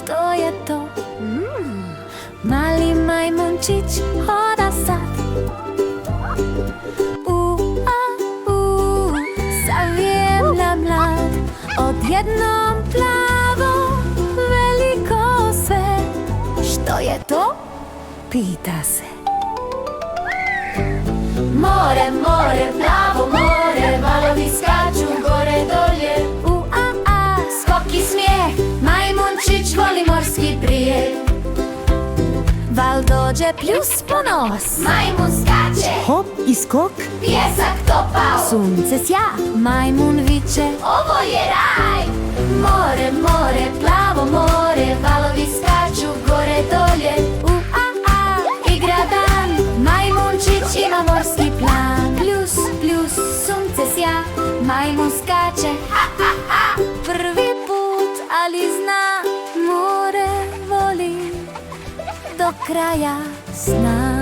što je to? Mali majmunčić hoda sad. Savijena mlad, odjednom plavo, veliko sve. Što je to? Pita se. More, more, plavo more, valovi skaču gore dolje. Skok i smijeh, majmunčić voli morski brijeg. Val dođe pljus po nos, majmun skače, hop i skok, pjesak topao, sunce sja, majmun viče, ovo je raj. More, more, plavo more, valovi skaču gore dolje. Igra dan, majmunčić ima morski plan. Pljus, pljus, sunce sja, majmun skače, prvi put, ali zna, more voli do kraja sna.